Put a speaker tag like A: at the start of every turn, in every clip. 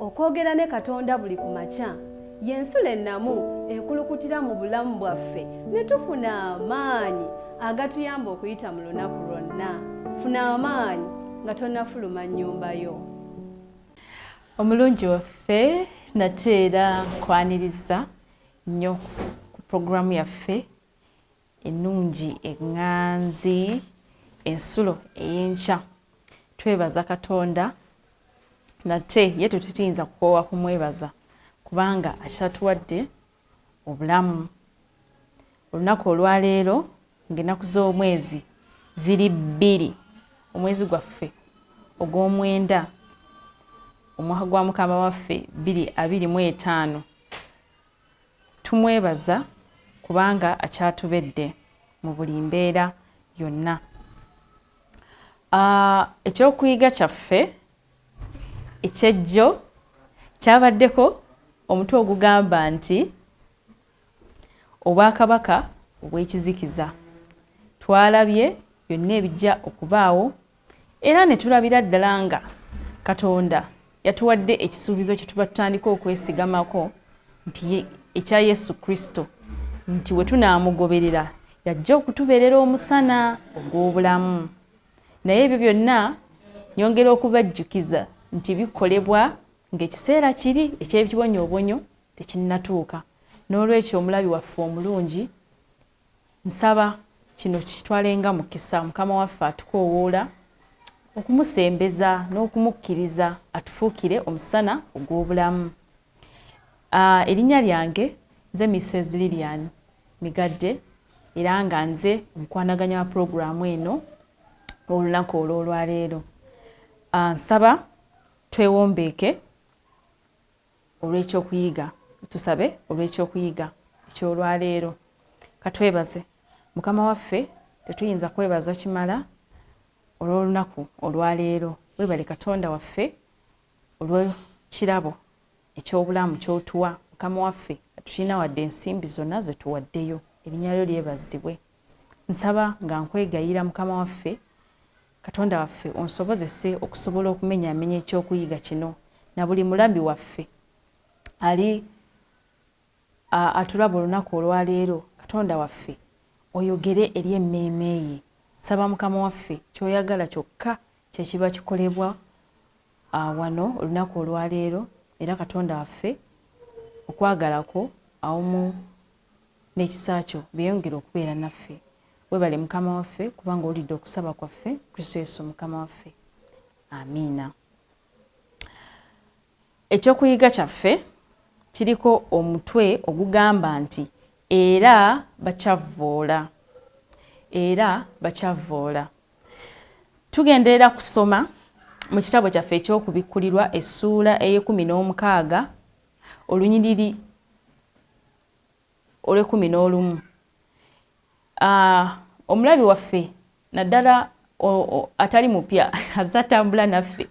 A: okwogera ne Katonda buli ku makya y'ensula ennamu ekulukutira mu bulamu bwaffe ne tufuna amaanyi agatuyamba okuyita mu lunaku lwonna. Funa amaanyi nga tonnafuluma nnyumba yo.
B: Omulungi waffe nateera nkwaniriza nnyo ku programu yaffe ennungi eŋŋanzi ensulo ey'enkya. Twebaza Katonda nate ye tetuyinza kukoowa kumwebaza kubanga akyatuwadde obulamu. Olunaku olwaleero ng'ennaku z'omwezi ziri 2 omwezi gwaffe ogw'omwenda omwaka gwa Mukama waffe 2025. Tumwebaza kubanga akyatubedde mu buli mbeera yonna. Ekyokuyiga kyaffe ekyejjo kyabaddeko omutwe ogugamba nti obwakabaka obw'ekizikiza. Twalabye byonna ebijja okubaawo era ne tulabira ddala nga Katonda yatuwadde ekisuubizo kye tuba tutandika okwesigamako nti ekya Yesu Kristo, nti we tunaamugoberera yajja okutubeerera omusana ogw'obulamu. Naye ebyo byonna nyongera okubajjukiza nti bikolebwa ng'ekiseera kiri eky'ekibonyoobonyo tekinnatuuka. N'olwekyo omulabi waffe omulungi, nsaba kino kitwalenga mukisa Mukama waffe atukoowoola okumusembeza n'okumukkiriza atufuukire omusana ogw'obulamu. Erinnya lyange nze Mrs. Lilian Migadde era nga nze omukwanaganya wa puroguramu eno olunaku olw'olwaleero. Nsaba twewombeeke olw'ekyokuyiga, tusabe olw'ekyokuyiga eky'olwaleero. Katwebaze Mukama waffe, tetuyinza kwebaza kimala olw'olunaku olwaleero. Weebale Katonda waffe olw'ekirabo eky'obulamu ky'otuwa. Mukama waffe tulina wadde ensimbi zonna ze tuwaddeyo, erinnya lyo lyebazibwe. Nsaba nga nkwegayira Mukama waffe Katonda waffe onsobozese okusobola okumenyaamenya ekyokuyiga kino na buli mulambi waffe ali atulaba olunaku olwaleero. Katonda waffe oyogere eri emmeeme ye. Nsaba Mukama waffe ky'oyagala kyokka kye kiba kikolebwa wano olunaku olwaleero, era Katonda waffe okwagalako awamu n'ekisa kyo byeyongera okubeera naffe. Weebale Mukama waffe kubanga olidde okusaba kwaffe Kristo Yesu Mukama waffe. Amiina. Ekyokuyiga kyaffe kiriko omutwe ogugamba nti era bakyavvoola. Era bakyavvoola. Tugenderera kusoma mu kitabo kyaffe eky'okubikkulirwa essuula ey'e16 olunyiriri olw'11. Omulabi waffe naddala atali mupya azatambula naffe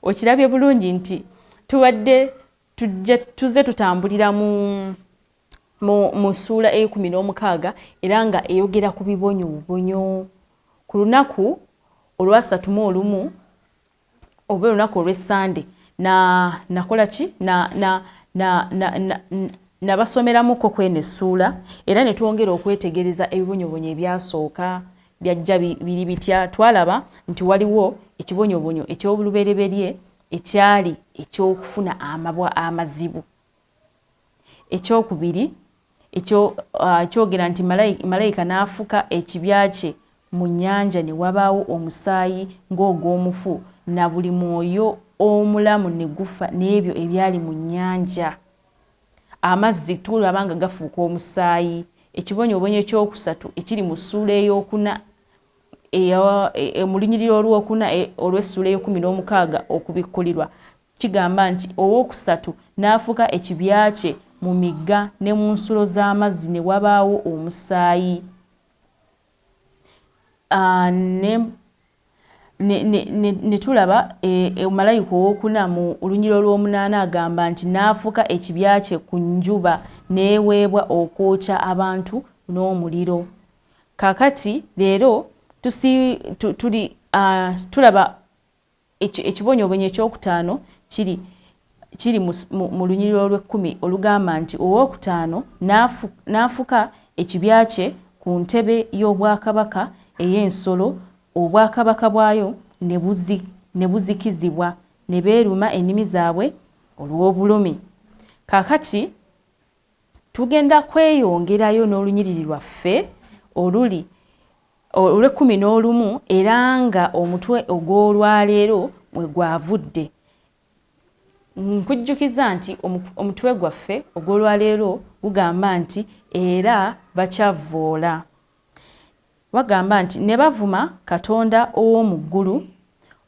B: okirabye bulungi nti tubadde tuzze tutambulira mu ssuula ey'e16 era nga eyogera ku bibonyoobonyo. Ku lunaku olwa31 oba olunaku olw'Essande nakola ki nabasomeramuko kweno essuula era ne twongera okwetegereza ebibonyoobonyo ebyasooka byajja biri bitya. Twalaba nti waliwo ekibonyoobonyo eky'obulubereberye ekyali eky'okufuna amabwa amazibu. Ekyokubiri kyogera nti malayika n'afuka ekibya kye mu nnyanja ne wabaawo omusaayi ng'ogw'omufu na buli mwoyo omulamu ne gufa n'ebyo ebyali mu nnyanja. Amazzi tulaba nga gafuuka omusaayi. Ekibonyoobonyo ekyokusatu ekiri mu ssuula ey'okuna mu lunyiriri olw'okuna olw'essuula ey'e16 okubikkulirwa kigamba nti owookusatu n'afuka ekibya kye mu migga ne mu nsulo z'amazzi ne wabaawo omusaayi. Ne tulaba malayika ow'okuna mu lunyiriri olw'omunaana agamba nti n'afuka ekibya kye ku njuba n'eweebwa okwokya abantu n'omuliro. Kaakati leero tulaba ekibonyoobonyo ekyokutaano kiri kiri mu lunyiriri olw'ekkumi olugamba nti owookutaano n'afuka ekibya kye ku ntebe y'obwakabaka ey'ensolo, obwakabaka bwayo ne buzikizibwa, ne beeruma ennimi zaabwe olw'obulumi. Kaakati tugenda kweyongerayo n'olunyiriri lwaffe olw'ekkumi n'olumu era nga omutwe ogw'olwaleero mwe gwavudde. Nkujjukiza nti omutwe gwaffe ogw'olwaleero gugamba nti era bakyavvoola. Bagamba nti ne bavuma Katonda ow'omu ggulu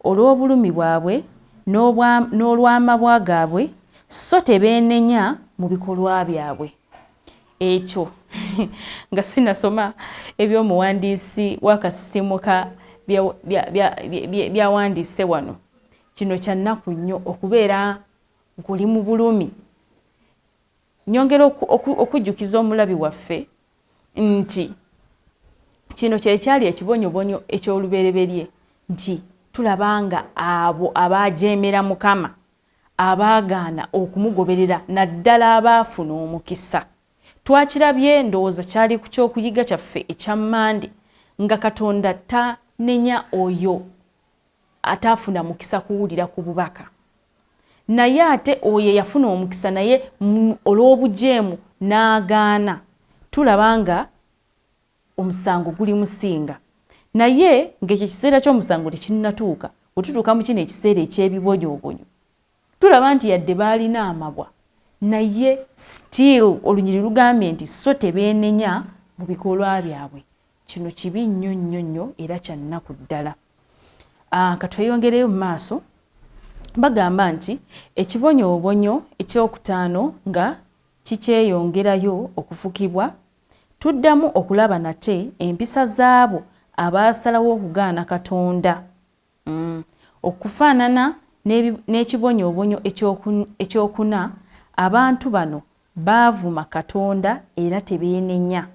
B: olw'obulumi bwabwe n'olw'amabwa gaabwe, so tebeenenya mu bikolwa byabwe. Ekyo nga sinasoma eby'omuwandiisi w'akasisimuka byawandiise wano, kino kya nnaku nnyo okubeera ng'oli mu bulumi. Nyongera okujjukiza omulabi waffe nti kino kye kyali ekibonyobonyo eky'olubereberye, nti tulaba nga abo abaajeemera Mukama, abaagaana okumugoberera, naddala abaafuna omukisa. Twakirabye ndowooza kyali ku kyokuyiga kyaffe ekyammande, nga Katonda tanenya oyo ataafuna mukisa kuwulira ku bubaka, naye ate oyo yafuna omukisa naye olw'obujeemu n'agaana. Tulaba nga omusango guli musinga, naye ng'ekyo ekiseera ky'omusango tekinnatuuka. Bwe tutuuka mu kino ekiseera eky'ebibonyoobonyo, tulaba nti yadde baalina amabwa, naye still olunyiri lugambye nti so tebeenenya mu bikolwa byabwe. Kino kibi nnyo nnyo nnyo era kya nnaku ddala. Katweyongereyo mu maaso, bagamba nti ekibonyoobonyo ekyokutaano nga kikyeyongerayo okufukibwa, tuddamu okulaba nate empisa zaabo abaasalawo okugaana Katonda. Okufaanana n'ekibonyoobonyo ekyokuna, abantu bano baavuma Katonda era tebeenenya.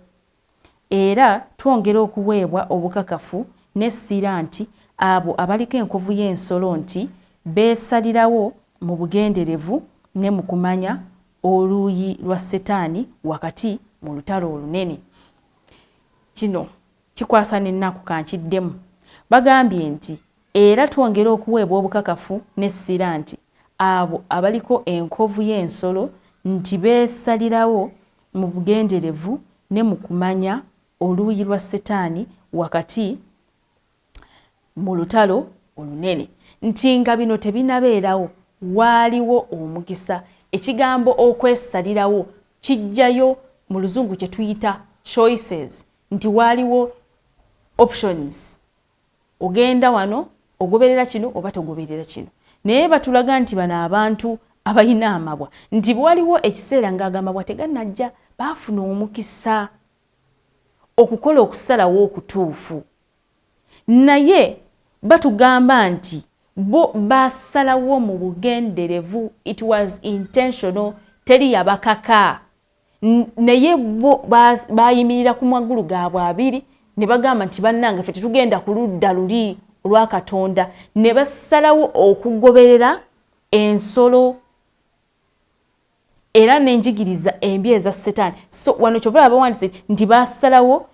B: Era twongera okuweebwa obukakafu n'essira nti abo abaliko enkovu y'ensolo nti beesalirawo mu bugenderevu ne mu kumanya oluuyi lwa Setaani wakati mu lutalo olunene. Kino kikwasa n'ennaku kankiddemu. Bagambye nti era twongera okuweebwa obukakafu n'essira nti abo abaliko enkovu y'ensolo nti beesalirawo mu bugenderevu ne mu kumanya oluuyi lwa Setaani wakati mu lutalo olunene. Nti nga bino tebinabeerawo, waaliwo omukisa. Ekigambo okwesalirawo kijjayo mu luzungu kye tuyita choices, nti waaliwo options. Ogenda wano ogoberera kino oba togoberera kino. Naye batulaga nti bano abantu abalina amabwa nti waliwo ekiseera ng'agamabwa tegannajja, baafuna omukisa okukola okusalawo okutuufu. Naye batugamba nti bo basalawo mu bugenderevu, it was intentional, teri yabakaka. Naye bo bayimirira ku magulu gaabwe abiri ne bagamba nti bannange ffe tetugenda ku ludda luli olwa Katonda, ne basalawo okugoberera ensolo era n'enjigiriza embi eza Setaani. So wano kyova abawandise nti basalawo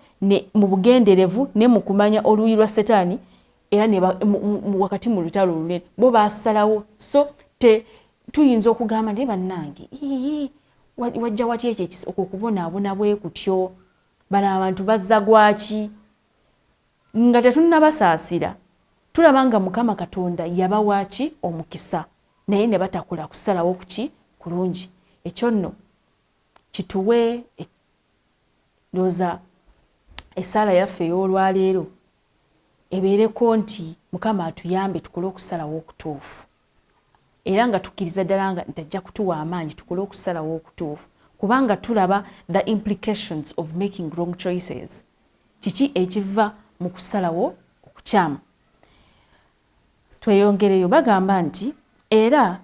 B: mu bugenderevu ne mu kumanya oluuyi lwa Setaani era ne wakati mu lutalo olunene bo basalawo. So tuyinza okugamba nti bannange wajja watya ekyo okubonaabona bwe kutyo, bano abantu bazza gwaki nga tetunnabasaasira. Tulaba nga Mukama Katonda yabawaaki omukisa naye ne batakola kusalawo kuki kulungi. Ekyo nno kituwe ndowooza essaala yaffe ey'olwaleero ebeereko nti Mukama atuyambe tukole okusalawo okutuufu, era nga tukkiriza ddala nga ntajja kutuwa amaanyi tukole okusalawo okutuufu, kubanga tulaba the implications of making wrong choices. Kiki ekiva mu kusalawo okukyamu. Tweyongereyo, bagamba nti era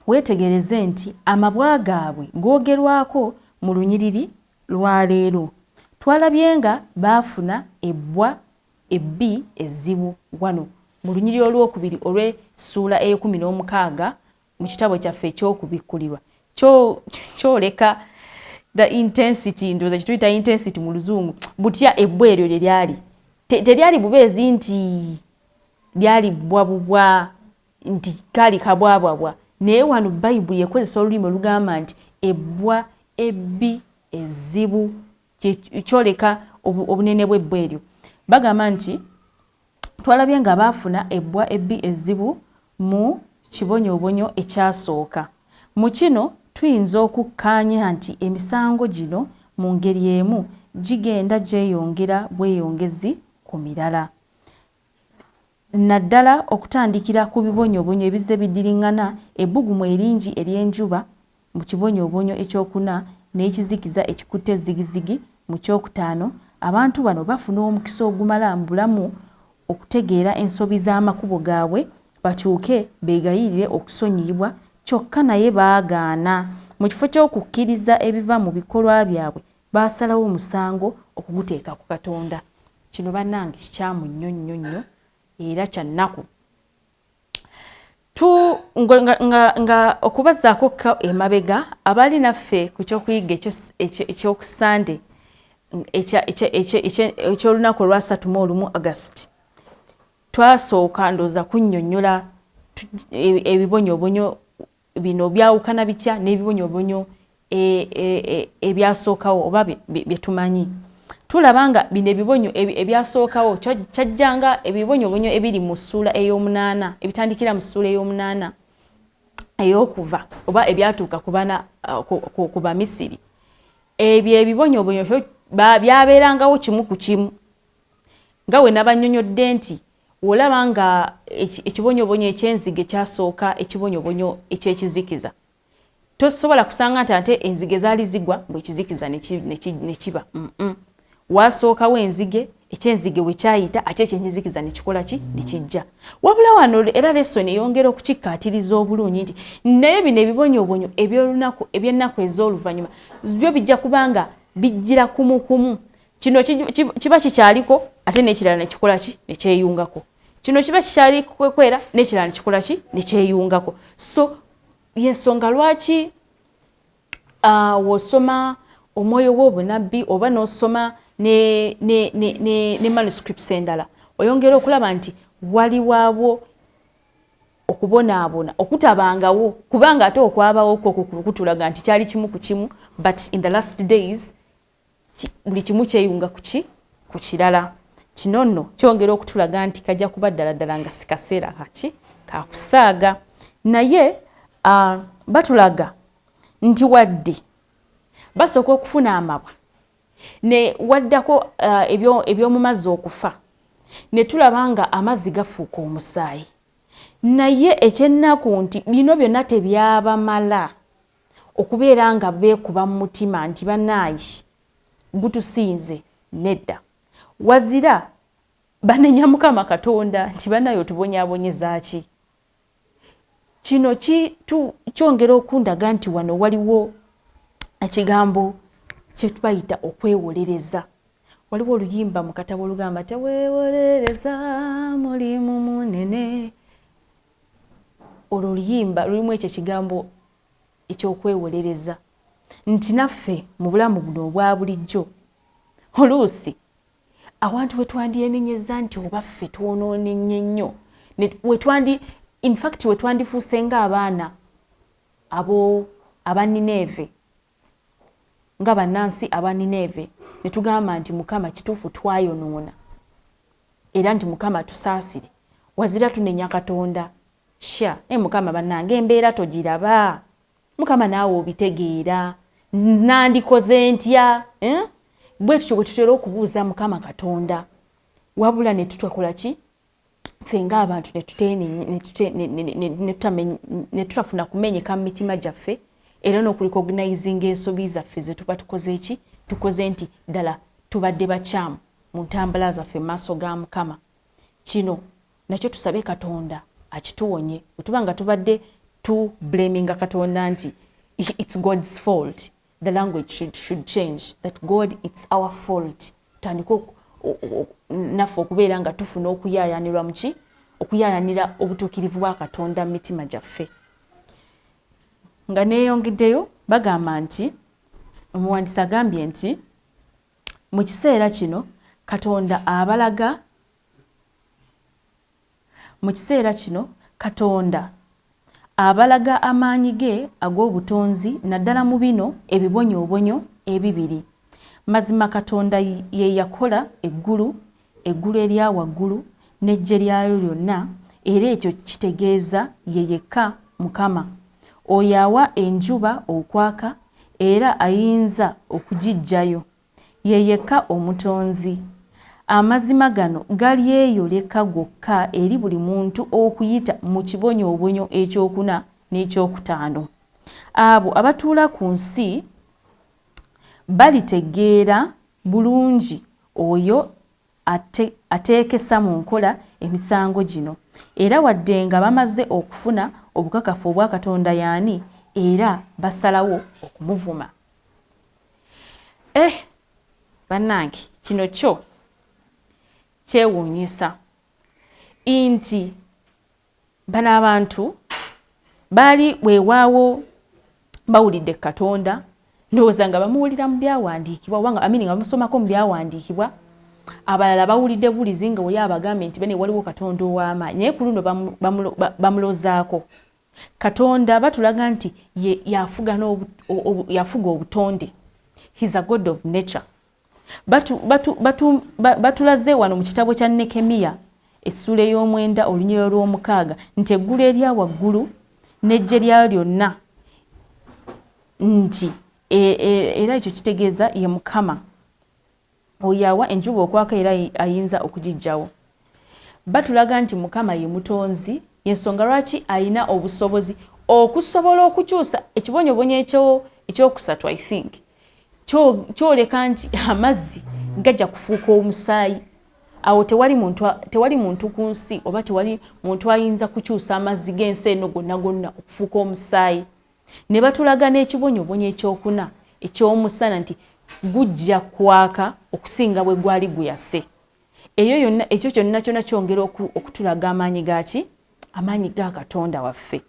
B: weetegereze nti amabwa gaabwe googerwako mu lunyiriri lwa leero. Twalabye nga baafuna ebbwa ebbi ezzibu wano mu lunyiriri olwokubiri olw'essuula ey'ekumi n'omukaaga mu kitabo kyaffe ekyokubikkulirwa kyoleka the intensity ndoza kituyita intensity mu luzungu butya ebbwa eryo lye teryali bubeezi nti lyali bwabubwa nti kali kabwabwabwa naye wano Bayibuli ekozesa olulimi olugamba nti ebbwa ebbi ezzibu kyoleka obunene bw'ebbwa eryo bagamba nti twalabye nga baafuna ebbwa ebbi ezzibu mu kibonyoobonyo ekyasooka mu kino tuyinza okukkaanya nti emisango gino mu ngeri emu gigenda gyeyongera bweyongezi ku mirala naddala okutandikira ku bibonyoobonyo ebizze biddiriŋŋana ebbugumu eringi ery'enjuba mu kibonyoobonyo ekyokuna n'ekizikiza ekikutte zigizigi mu kyokutaano abantu bano bafuna omukisa ogumala mu bulamu okutegeera ensobi z'amakubo gaabwe bakyuke beegayirire okusonyiyibwa kyokka naye baagaana mu kifo ky'okukkiriza ebiva mu bikolwa byabwe baasalawo omusango okuguteeka ku Katonda. Kino bannange kikyamu nnyo era kya nnaku nga okubazaako emabega abali naffe ku kyokuyiga ekyokusande ekyolunaku olwa 31 August twasooka ndooza kunnyonnyola ebibonyoobonyo bino byawukana bitya n'ebibonyoobonyo ebyasookawo oba bye tumanyi. Tulaba nga bino ebibonyo ebyasookawo kyajjanga ebibonyoobonyo ebiri mu ssuula ey'omunaana ebitandikira mu ssuula ey'omunaana ey'okuva oba ebyatuuka ku Bamisiri. Ebyo ebibonyoobonyo byabeerangawo kimu ku kimu nga we nabannyonnyodde nti olaba nga ekibonyoobonyo eky'enzige kyasooka ekibonyoobonyo ekyekizikiza tosobola kusanga nti ate enzige zaali zigwa mbwe ekizikiza ne kiba wasookawo enzige ekyenzige we kyayita ate ekyenzikiza ne kikola ki ne kijja wabula wano era lesoni eyongera okukikkaatiriza obulungi nti naye bino ebibonyoobonyo eby'ennaku ez'oluvannyuma byo bijja kubanga bijjira kumu kino kiba kikyaliko ate n'ekirala ne kikola ki ne kyeyungako kino kiba kikyali kwekwera n'ekirala ne kikola ki ne kyeyungako. So yensonga lwaki wosoma omwoyo w'obunabbi oba n'osoma ne manuscripts endala oyongera okulaba nti waliwaabo okubonaabona okutabangawo kubanga ate okwabawo kutulaga nti kyali kimu ku kimu but in the last days buli kimu kyeyunga ku kirala. Kino nno kyongera okutulaga nti kajja kuba ddala nga si kaseera kakusaaga naye batulaga nti wadde basooka okufuna amabwa ne waddako eby'omu mazzi okufa ne tulaba nga amazzi gafuuka omusaayi naye ekyennaku nti bino byonna tebyabamala okubeera nga beekuba mu mutima nti bannaayi gutusinze nedda wazira banenya Mukama Katonda nti bannaayi otubonyaabonyeza ki. Kino kyongera okundaga nti wano waliwo ekigambo kye tubayita okwewolereza. Waliwo oluyimba mu katabo olugamba teweewolereza mulimu munene. Olwo oluyimba lulimu ekyo ekigambo ekyokwewolereza nti naffe mu bulamu buno obwa bulijjo oluusi awantu we twandyenenyeza nti oba ffe twonoonennye nnyo in fact we twandifuuse ng'abaana aba Nineve nga bannansi aba Nineve ne tugamba nti Mukama kituufu twayonoona era nti Mukama tusaasire wazira tunenya Katonda Mukama bannange embeera togiraba Mukama naawe obitegeera nandikoze ntya bwe tutyo bwe tutera okubuuza Mukama Katonda wabula ne tutukola ki ffe ng'abantu ne tutafuna kumenyeka mu mitima gyaffe era n'okurecognizinga ensobi zaffe ze tuba tukoze ki tukoze nti ddala tubadde bakyamu mu ntambula zaffe mu maaso ga Mukama. Kino nakyo tusabe Katonda akituwonye bwetuba nga tubadde tu blaminga Katonda nti it's God's fault. The language should change that God it's our fault. Tandiko naffe okubeera nga tufuna okuyaayanirwa muki okuyaayanira obutuukirivu bwa Katonda mu mitima gyaffe. nga neeyongeddeyo bagamba nti omuwandiisi agambye nti mu kiseera kino Katonda abalaga amaanyi ge ag'obutonzi naddala mu bino ebibonyoobonyo ebibiri. Mazima Katonda ye yakola eggulu erya waggulu n'eggye lyayo lyonna, era ekyo kitegeeza ye yekka Mukama. Oyo awa enjuba okwaka era ayinza okugiggyayo, ye yekka omutonzi. Amazima gano gali eyoleka gokka eri buli muntu okuyita mu kibonyoobonyo ekyokuna n'ekyokutaano. Abo abatuula ku nsi balitegeera bulungi oyo ateekesa mu nkola emisango gino, era wadde nga bamaze okufuna obukakafu obwa Katonda y'ani, era basalawo okumuvuma. Bannange, kino kyo kyewuunyisa nti bano abantu baali weewaawo bawulidde Katonda, ndowooza nga bamuwulira mu byawandiikibwa nga bamusomako mu byawandiikibwa, abalala bawulidde bulizi nga oli abagambye nti bene waliwo Katonda ow'amaanyi, naye ku luno bamulozaako. Katonda batulaga nti yafuga obutonde. He's a God of nature. Batulaze wano mu kitabo kya Nekemiya essula ey'omwenda olunyiriro lw'omukaaga nti eggulu erya waggulu n'eggye lyayo lyonna, nti era ekyo kitegeeza ye Mukama. Oyo awa enjuba okwaka era ayinza okugiggyawo. Batulaga nti Mukama ye mutonzi, y'ensonga lwaki ayina obusobozi okusobola okukyusa ekibonyoobonyo ekyokusatu, I think kyoleka nti amazzi gajja kufuuka omusaayi. Awo tewali muntu ku nsi oba tewali muntu ayinza kukyusa amazzi g'ensi eno gonna okufuuka omusaayi. Ne batulaga n'ekibonyoobonyo ekyokuna eky'omusana nti gujja kwaka okusinga bwe gwali guyase. Ekyo kyonna kyongera okutulaga amaanyi gaki? Amaanyi ga Katonda waffe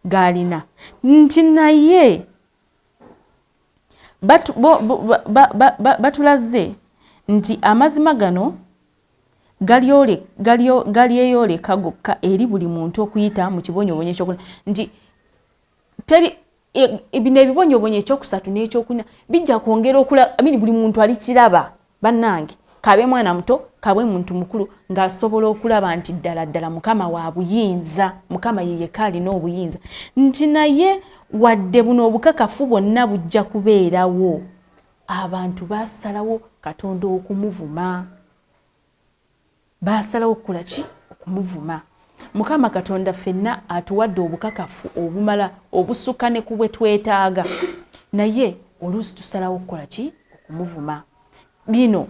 B: gaalina. Nti naye batulaze nti amazima gano gali eyoleka gokka eri buli muntu okuyita mu kibonyoobonyo ekyokuna, nti bino ebibonyoobonyo ekyokusatu n'ekyokuna bijja kwongera buli muntu alikiraba. Bannange, kabe mwana muto, kabe muntu mukulu, ng'asobola okulaba nti ddala Mukama wa buyinza, Mukama ye yekka alina obuyinza. Nti naye wadde buno obukakafu bwonna bujja kubeerawo, abantu baasalawo Katonda okumuvuma. Baasalawo okukola ki? Okumuvuma. Mukama Katonda ffenna atuwadde obukakafu obumala obusukka ne ku bwe twetaaga, naye oluusi tusalawo okukola ki? Okumuvuma. Bino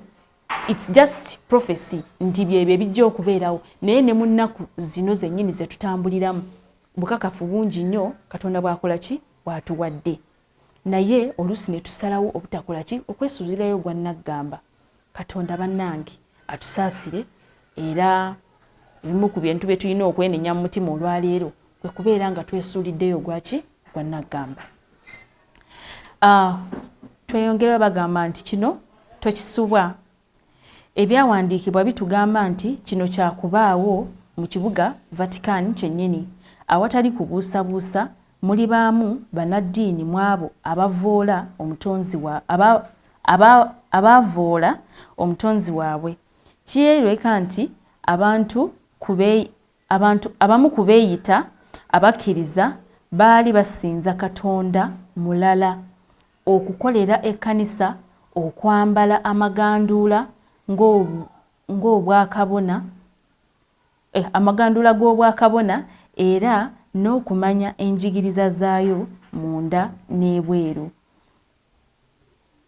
B: it's just prophecy nti byebyo ebijja okubeerawo, naye ne mu nnaku zino zennyini ze tutambuliramu bukakafu bungi nnyo Katonda bw'akola ki? Bw'atuwadde, naye oluusi ne tusalawo obutakola ki? Okwesuulirayo gwa naggamba. Katonda bannange atusaasire, era ebimu ku bintu bye tulina okwenenya mu mutima olwaleero kwe kubeera nga twesuuliddeyo gwaki? Gwa naggamba. Tweyongera bagamba nti kino tokisubwa. Ebyawandiikibwa bitugamba nti kino kyakubaawo mu kibuga Vatican kyennyini, awatali kubuusabuusa, muli baamu bannaddiini mu abo abavoola omutonzi waabwe. Kyereka nti abamu ku beeyita abakkiriza baali basinza Katonda mulala, okukolera ekkanisa, okwambala amaganduula ng'obwakabona, amaganduula g'obwakabona, era n'okumanya enjigiriza zaayo munda n'ebweru.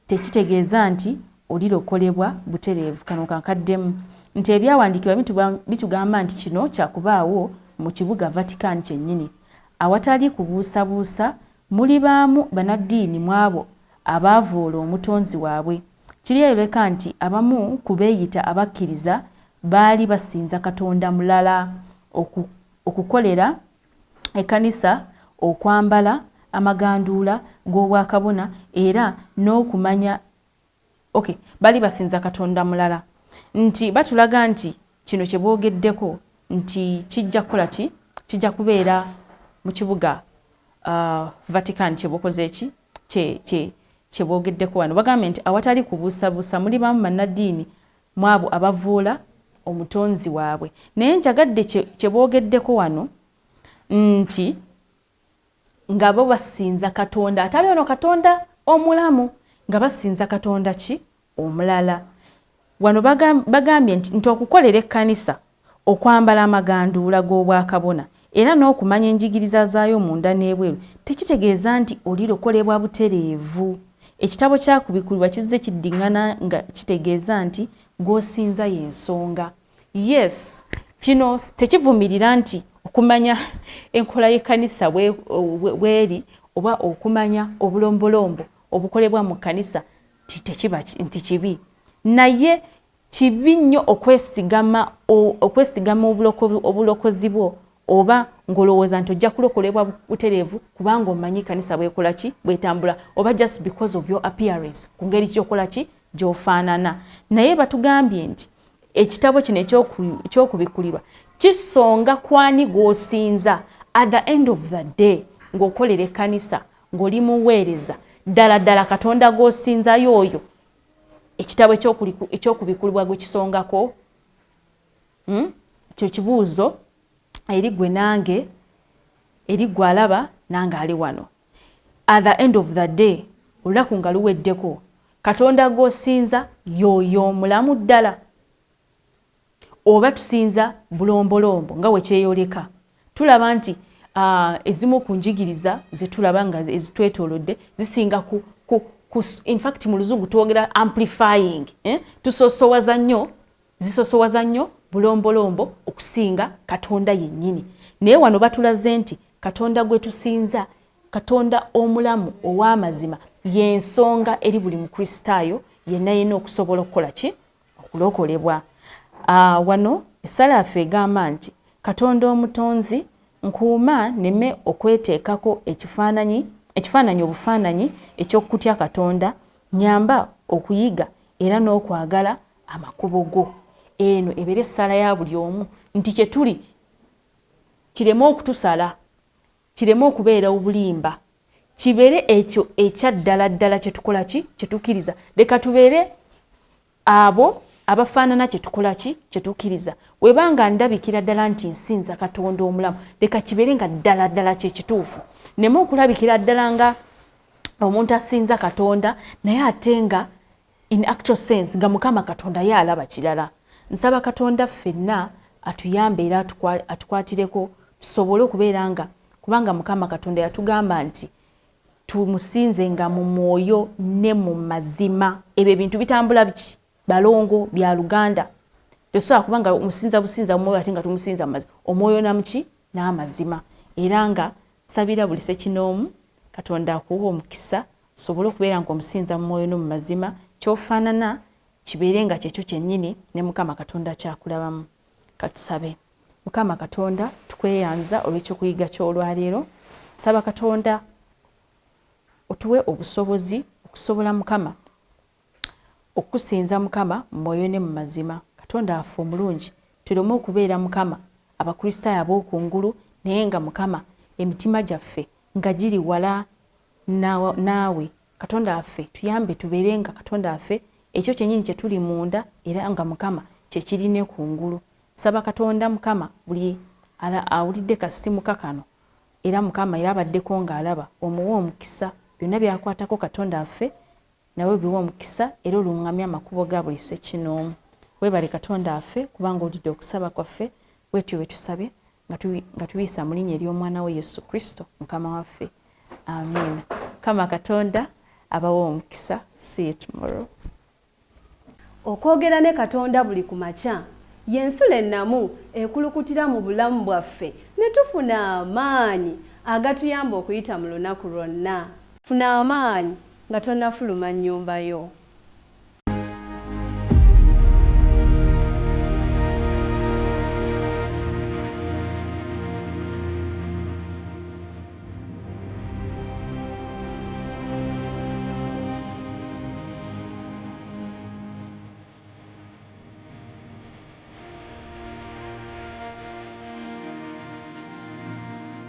B: Tekitegeeza nti olirokolebwa butereevu. Kano kankaddemu nti ebyawandiikibwa bitugamba nti kino kyakubaawo mu kibuga Vatican kyennyini, awatali kubuusabuusa, muli baamu bannaddiini mu abo abavoola omutonzi waabwe. Kiryoleka nti abamu ku beeyita abakkiriza baali basinza Katonda mulala, okukolera ekkanisa, okwambala amaganduula g'obwakabona era n'okumanya bali basinza katonda mulala nti batulaga nti kino kye boogeddeko nti kijja kukola ki kijja kubeera mu kibuga Vatican kye bokoze eki kye boogeddeko wano bagambye nti awatali kubuusabuusa muli bamu bannaddiini mu abo abavuula omutonzi waabwe naye njagadde kye boogeddeko wano nti nga bo basinza katonda atali ono katonda omulamu nga basinza katonda ki omulala wano bagambye nti okukolera ekkanisa okwambala amaganduula g'obwakabona era n'okumanya enjigiriza zaayo munda n'ebweru tekitegeeza nti olirokolebwa butereevu. Ekitabo kyakubikulibwa kizze kiddiŋŋana nga kitegeeza nti gw'osinza y'ensonga. Yes, kino tekivumirira nti okumanya enkola y'ekkanisa bweri oba okumanya obulombolombo obukolebwa mu kkanisa tekiba nti kibi. Naye kibi nnyo okwesigama obulokozi bwo oba ng'olowooza nti ojja kulokolebwa butereevu kubanga omanyi kkanisa bwekola ki bwetambula oba just because of your appearance ku ngeri ky'okola ki gy'ofaanana. Naye batugambye nti ekitabo kino ekyokubikulirwa kisonga kwani gw'osinza at the end of the day ng'okolera ekkanisa ng'oli muweereza ddala katonda gw'osinzayo oyo ekitabo ekyokubikulibwa gwe kisongako. Ekyo kibuuzo eri gwe nange eri gwe alaba nange ali wano. At the end of the day olunaku nga luweddeko katonda gw'osinza y'oyo omulamu ddala oba tusinza bulombolombo nga we kyeyoleka. Tulaba nti ezimu ku njigiriza zetulaba nga ezitwetoolodde zisinga in fact mu luzungu twogera amplifying, zisosowaza nnyo bulombolombo okusinga katonda yennyini. Naye wano batulaze nti katonda gwe tusinza katonda omulamu ow'amazima y'ensonga eri buli mukristaayo yenna yenna okusobola okukola ki okulokolebwa. Wano essala yaffe egamba nti katonda omutonzi nkuuma neme okweteekako ekifaananyi obufaananyi eky'okutya katonda nyamba okuyiga era n'okwagala amakubo go. Eno ebeera essala ya buli omu nti kye tuli kireme okutusala kireme okubeera obulimba kibeere ekyo ekya ddala kye tukola ki kye tukkiriza. Leka tubeere abo abafaanana kye tukola ki kye tukkiriza. Webanga ndabikira ddala nti nsinza katonda omulamu leka kibeere nga ddala kye kituufu. Neme okulabikira ddala nga omuntu asinza katonda naye ate nga in actual sense nga mukama katonda ye alaba kirala. Nsaba katonda ffenna atuyambe era atukwatireko tusobole okubeera nga kubanga mukama katonda yatugamba nti tumusinze nga mu mwoyo ne mu mazima. Ebyo ebintu bitambula biki balongo bya Luganda. Tosobola kubanga omusinza businza mu mwoyo ate nga tumusinza mu mazima omwoyo namuki n'amazima. Era nga sabira buli sekinoomu katonda akuwa omukisa sobole okubeera nga omusinza mu mwoyo no mu mazima kyofaanana kibeere nga kyekyo kyennyini ne mukama katonda kyakulabamu. Katusabe. Mukama katonda tukweyanza olw'ekyokuyiga ky'olwaleero. Saba katonda otuwe obusobozi okusobola mukama okusinza mukama mu mwoyo ne mu mazima. Katonda affe omulungi tuleme okubeera mukama abakristaayo ab'okungulu naye nga mukama emitima gyaffe nga giri wala naawe. Katonda affe tuyambe tubeere nga katonda affe ekyo kyennyini kye tuli munda era nga mukama kye kirine kungulu. Saba katonda mukama buli awulidde kasitimuka kano era mukama era abaddeko ng'alaba omuwe omukisa byonna byakwatako katonda affe nawe biwa omukisa era oluŋŋamya amakubo ga buli ssekinoomu. Weebale katonda affe kubanga olidde okusaba kwaffe bwetyo bwe tusabye nga tuyisa mu linnya ery'omwana we Yesu Kristo mukama waffe. Amen. Kama katonda abawa omukisa. See you tomorrow.
A: Okwogera ne katonda buli ku makya y'ensula ennamu ekulukutira mu bulamu bwaffe ne tufuna amaanyi agatuyamba okuyita mu lunaku lwonna. Funa amaanyi nga tonnafuluma nnyumba yo.